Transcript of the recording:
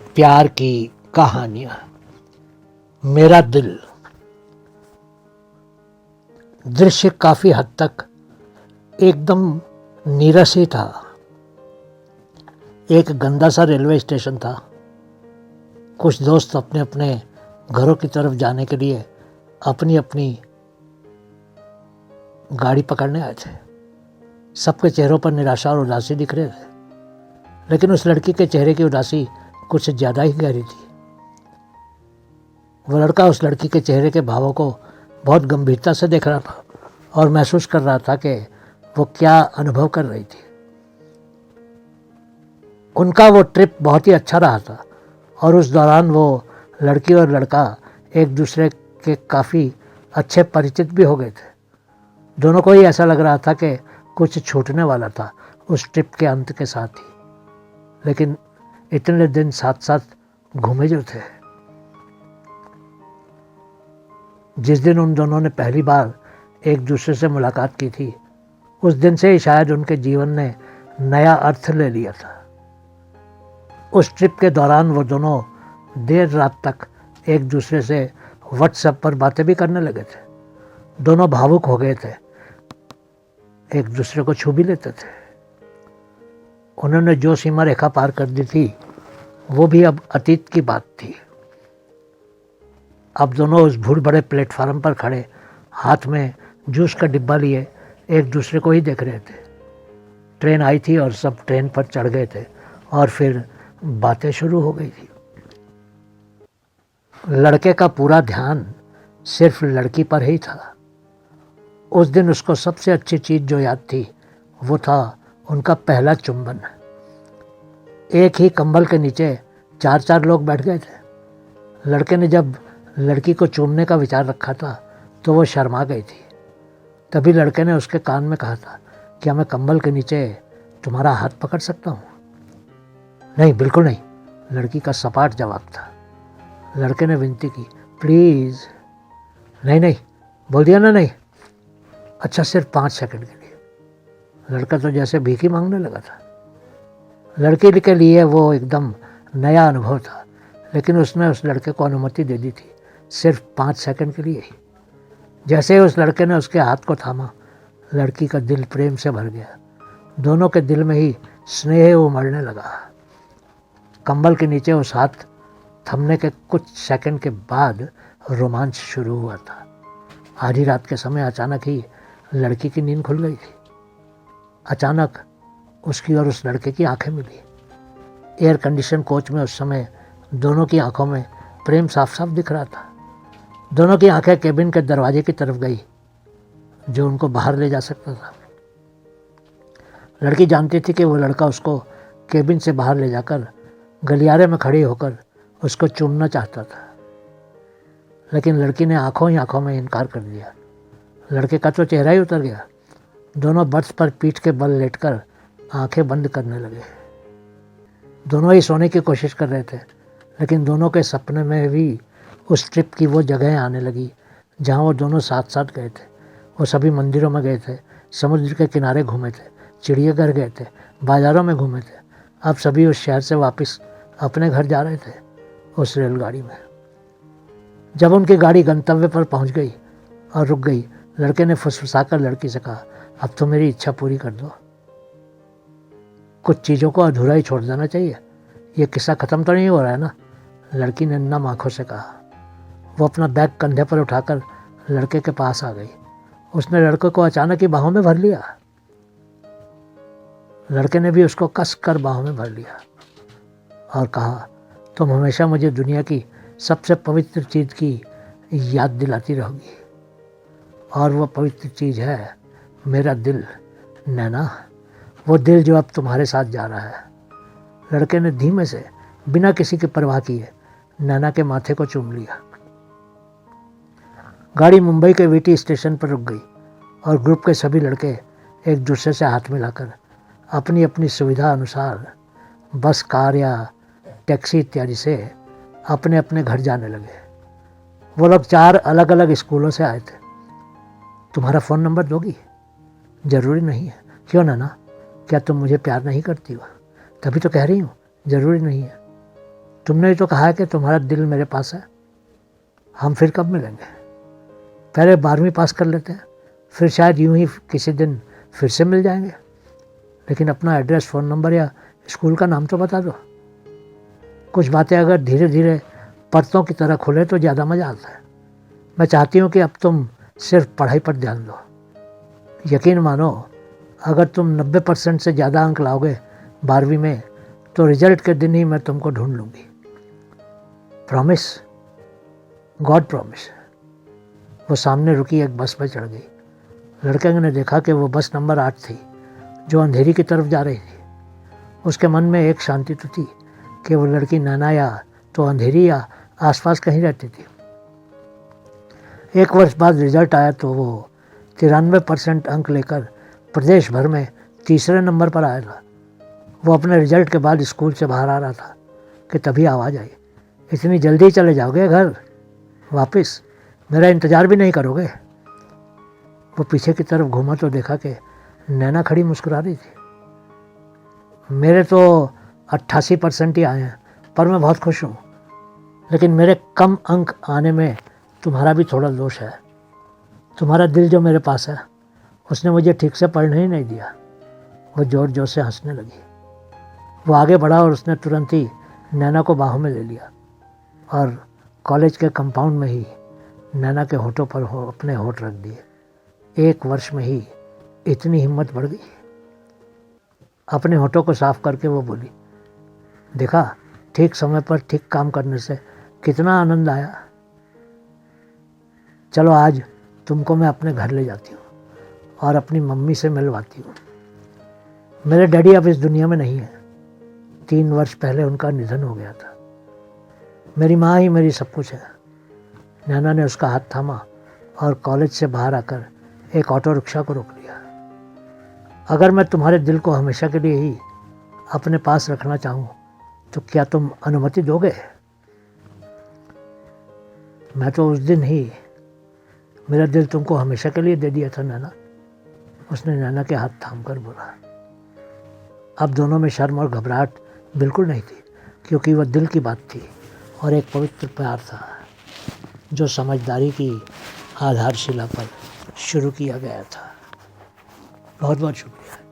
प्यार की कहानियां। मेरा दिल। दृश्य काफी हद तक एकदम नीरस ही था। एक गंदा सा रेलवे स्टेशन था। कुछ दोस्त अपने अपने घरों की तरफ जाने के लिए अपनी अपनी गाड़ी पकड़ने आए थे। सबके चेहरों पर निराशा और उदासी दिख रहे थे, लेकिन उस लड़की के चेहरे की उदासी कुछ ज्यादा ही गहरी थी। वो लड़का उस लड़की के चेहरे के भावों को बहुत गंभीरता से देख रहा था और महसूस कर रहा था कि वो क्या अनुभव कर रही थी। उनका वो ट्रिप बहुत ही अच्छा रहा था और उस दौरान वो लड़की और लड़का एक दूसरे के काफ़ी अच्छे परिचित भी हो गए थे। दोनों को ही ऐसा लग रहा था कि कुछ छूटने वाला था उस ट्रिप के अंत के साथ ही, लेकिन इतने दिन साथ साथ घूमे जो थे। जिस दिन उन दोनों ने पहली बार एक दूसरे से मुलाकात की थी, उस दिन से ही शायद उनके जीवन ने नया अर्थ ले लिया था। उस ट्रिप के दौरान वो दोनों देर रात तक एक दूसरे से व्हाट्सएप पर बातें भी करने लगे थे। दोनों भावुक हो गए थे, एक दूसरे को छू भी लेते थे। उन्होंने जो सीमा रेखा पार कर दी थी वो भी अब अतीत की बात थी। अब दोनों उस भूड़ बड़े प्लेटफार्म पर खड़े हाथ में जूस का डिब्बा लिए एक दूसरे को ही देख रहे थे। ट्रेन आई थी और सब ट्रेन पर चढ़ गए थे और फिर बातें शुरू हो गई थी। लड़के का पूरा ध्यान सिर्फ लड़की पर ही था। उस दिन उसको सबसे अच्छी चीज़ जो याद थी वो था उनका पहला चुंबन। एक ही कंबल के नीचे 4-4 लोग बैठ गए थे। लड़के ने जब लड़की को चूमने का विचार रखा था तो वो शर्मा गई थी। तभी लड़के ने उसके कान में कहा था, क्या मैं कंबल के नीचे तुम्हारा हाथ पकड़ सकता हूँ? नहीं, बिल्कुल नहीं, लड़की का सपाट जवाब था। लड़के ने विनती की, प्लीज़। नहीं नहीं, बोल दिया ना नहीं। अच्छा, सिर्फ 5 सेकंड के लिए। लड़का तो जैसे भीख ही मांगने लगा था। लड़की के लिए वो एकदम नया अनुभव था, लेकिन उसने उस लड़के को अनुमति दे दी थी सिर्फ 5 सेकंड के लिए ही। जैसे ही उस लड़के ने उसके हाथ को थामा, लड़की का दिल प्रेम से भर गया। दोनों के दिल में ही स्नेह उमड़ने लगा। कंबल के नीचे उस हाथ थमने के कुछ सेकंड के बाद रोमांच शुरू हुआ था। आधी रात के समय अचानक ही लड़की की नींद खुल गई थी। अचानक उसकी और उस लड़के की आंखें मिली। एयर कंडीशन कोच में उस समय दोनों की आंखों में प्रेम साफ साफ दिख रहा था। दोनों की आंखें केबिन के दरवाजे की तरफ गई जो उनको बाहर ले जा सकता था। लड़की जानती थी कि वो लड़का उसको केबिन से बाहर ले जाकर गलियारे में खड़ी होकर उसको चूमना चाहता था, लेकिन लड़की ने आंखों ही आंखों में इनकार कर दिया। लड़के का तो चेहरा ही उतर गया। दोनों बर्थ पर पीठ के बल लेटकर आंखें बंद करने लगे। दोनों ही सोने की कोशिश कर रहे थे, लेकिन दोनों के सपने में भी उस ट्रिप की वो जगह आने लगी जहाँ वो दोनों साथ साथ गए थे। वो सभी मंदिरों में गए थे, समुद्र के किनारे घूमे थे, चिड़ियाघर गए थे, बाज़ारों में घूमे थे। अब सभी उस शहर से वापस अपने घर जा रहे थे उस रेलगाड़ी में। जब उनकी गाड़ी गंतव्य पर पहुंच गई और रुक गई, लड़के ने फुसफुसाकर लड़की से कहा, अब तो मेरी इच्छा पूरी कर दो। कुछ चीज़ों को अधूरा ही छोड़ देना चाहिए, ये किस्सा ख़त्म तो नहीं हो रहा है ना? लड़की ने नम आंखों से कहा। वो अपना बैग कंधे पर उठाकर लड़के के पास आ गई। उसने लड़के को अचानक ही बाहों में भर लिया। लड़के ने भी उसको कस कर बाहों में भर लिया और कहा, तुम हमेशा मुझे दुनिया की सबसे पवित्र चीज़ की याद दिलाती रहोगी, और वो पवित्र चीज़ है मेरा दिल, नैना। वो दिल जो अब तुम्हारे साथ जा रहा है। लड़के ने धीमे से बिना किसी की परवाह किए नैना के माथे को चूम लिया। गाड़ी मुंबई के वीटी स्टेशन पर रुक गई और ग्रुप के सभी लड़के एक दूसरे से हाथ मिलाकर अपनी अपनी सुविधा अनुसार बस, कार या टैक्सी इत्यादि से अपने अपने घर जाने लगे। वो लोग 4 अलग अलग स्कूलों से आए थे। तुम्हारा फ़ोन नंबर दोगी? ज़रूरी नहीं है। क्यों नैना, क्या तुम मुझे प्यार नहीं करती हो? तभी तो कह रही हूँ, ज़रूरी नहीं है। तुमने ही तो कहा है कि तुम्हारा दिल मेरे पास है, हम फिर कब मिलेंगे? पहले 12वीं पास कर लेते हैं, फिर शायद यूं ही किसी दिन फिर से मिल जाएंगे। लेकिन अपना एड्रेस, फ़ोन नंबर या स्कूल का नाम तो बता दो। कुछ बातें अगर धीरे धीरे परतों की तरह खुले तो ज़्यादा मज़ा आता है। मैं चाहती हूँ कि अब तुम सिर्फ पढ़ाई पर ध्यान दो। यकीन मानो, अगर तुम 90% से ज़्यादा अंक लाओगे 12वीं में, तो रिजल्ट के दिन ही मैं तुमको ढूंढ लूँगी। Promise, God promise. वो सामने रुकी एक बस पर चढ़ गई। लड़के ने देखा कि वो बस नंबर 8 थी, जो अंधेरी की तरफ जा रही थी। उसके मन में एक शांति तो थी कि वो लड़की नैना या तो अंधेरी या आसपास कहीं रहती थी। 1 वर्ष बाद रिजल्ट आया तो वो 93% अंक लेकर प्रदेश भर में तीसरे नंबर पर आया था। वो अपने रिजल्ट के बाद स्कूल से बाहर आ रहा था कि तभी आवाज़ आई, इतनी जल्दी चले जाओगे घर वापस? मेरा इंतज़ार भी नहीं करोगे? वो पीछे की तरफ घूमा तो देखा कि नैना खड़ी मुस्कुरा रही थी। मेरे तो 88% ही आए हैं, पर मैं बहुत खुश हूँ। लेकिन मेरे कम अंक आने में तुम्हारा भी थोड़ा दोष है। तुम्हारा दिल जो मेरे पास है, उसने मुझे ठीक से पढ़ने ही नहीं दिया। वो जोर जोर से हंसने लगी। वो आगे बढ़ा और उसने तुरंत ही नैना को बाहों में ले लिया और कॉलेज के कंपाउंड में ही नैना के होठों पर अपने होठ रख दिए। 1 वर्ष में ही इतनी हिम्मत बढ़ गई। अपने होठों को साफ करके वो बोली, देखा, ठीक समय पर ठीक काम करने से कितना आनंद आया। चलो आज तुमको मैं अपने घर ले जाती हूँ और अपनी मम्मी से मिलवाती हूँ। मेरे डैडी अब इस दुनिया में नहीं है। 3 वर्ष पहले उनका निधन हो गया था। मेरी माँ ही मेरी सब कुछ है। नैना ने उसका हाथ थामा और कॉलेज से बाहर आकर एक ऑटो रिक्शा को रोक लिया। अगर मैं तुम्हारे दिल को हमेशा के लिए ही अपने पास रखना चाहूँ तो क्या तुम अनुमति दोगे? मैं तो उस दिन ही मेरा दिल तुमको हमेशा के लिए दे दिया था नैना, उसने नैना के हाथ थाम कर बोला। अब दोनों में शर्म और घबराहट बिल्कुल नहीं थी, क्योंकि वह दिल की बात थी और एक पवित्र प्यार था जो समझदारी की आधारशिला पर शुरू किया गया था। बहुत बहुत शुक्रिया।